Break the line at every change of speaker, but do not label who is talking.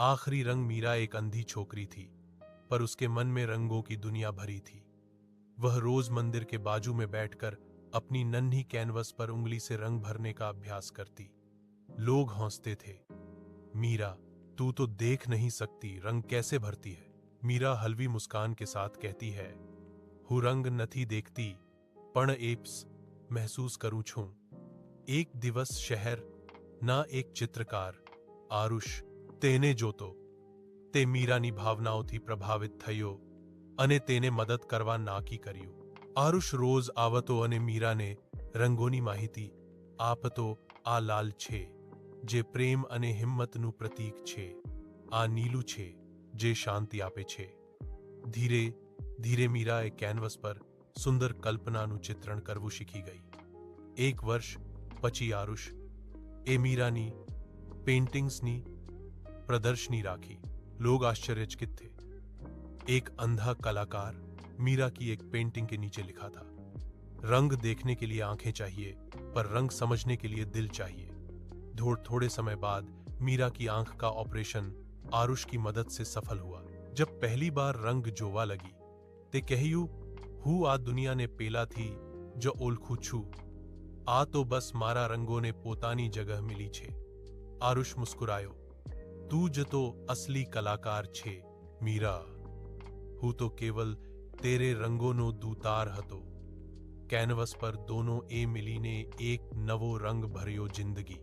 आखिरी रंग मीरा एक अंधी छोकरी थी, पर उसके मन में रंगों की दुनिया भरी थी। वह रोज मंदिर के बाजू में बैठकर अपनी नन्ही कैनवस पर उंगली से रंग भरने का अभ्यास करती। लोग हंसते थे, मीरा तू तो देख नहीं सकती रंग कैसे भरती है। मीरा हल्की मुस्कान के साथ कहती है, हूँ रंग नथी देखती पण एप्स महसूस करूं छूं। एक दिवस शहर ना एक चित्रकार आरुष તેને જોતો તે મીરાની ભાવનાઓથી પ્રભાવિત થયો અને તેને મદદ કરવા નાકી કર્યું. આરુષ રોજ આવતો અને મીરાને રંગોની માહિતી આપતો. આ લાલ છે જે પ્રેમ અને હિંમતનું પ્રતીક છે, આ નીલું છે જે શાંતિ આપે છે. ધીરે ધીરે મીરાએ કેનવસ પર સુંદર કલ્પનાનું ચિત્રણ કરવું શીખી ગઈ. એક વર્ષ પછી આરુષ એ મીરાની પેઇન્ટિંગ્સની प्रदर्शनी राखी. लोग आश्चर्यचकित थे. एक अंधा कलाकार मीरा की एक पेंटिंग के नीचे लिखा था, रंग देखने के लिए आंखें चाहिए पर रंग समझने के लिए दिल चाहिए. थोड़े समय बाद मीरा की आंख का ऑपरेशन आरुष की मदद से सफल हुआ. जब पहली बार रंग जोवा लगी ते कहयू, હું આ દુનિયાને પેલાથી જો ઓળખું છું, આ તો બસ મારા રંગોને પોતાની જગહ મિલી છે. આરુષ મુસ્કુરાયો. તું જ તો અસલી કલાકાર છે મીરા. હું તો કેવલ તેરે રંગોનો દૂતાર હતો. કેનવસ પર દોનો એ મિલીને એક નવો રંગ ભર્યો જિંદગી.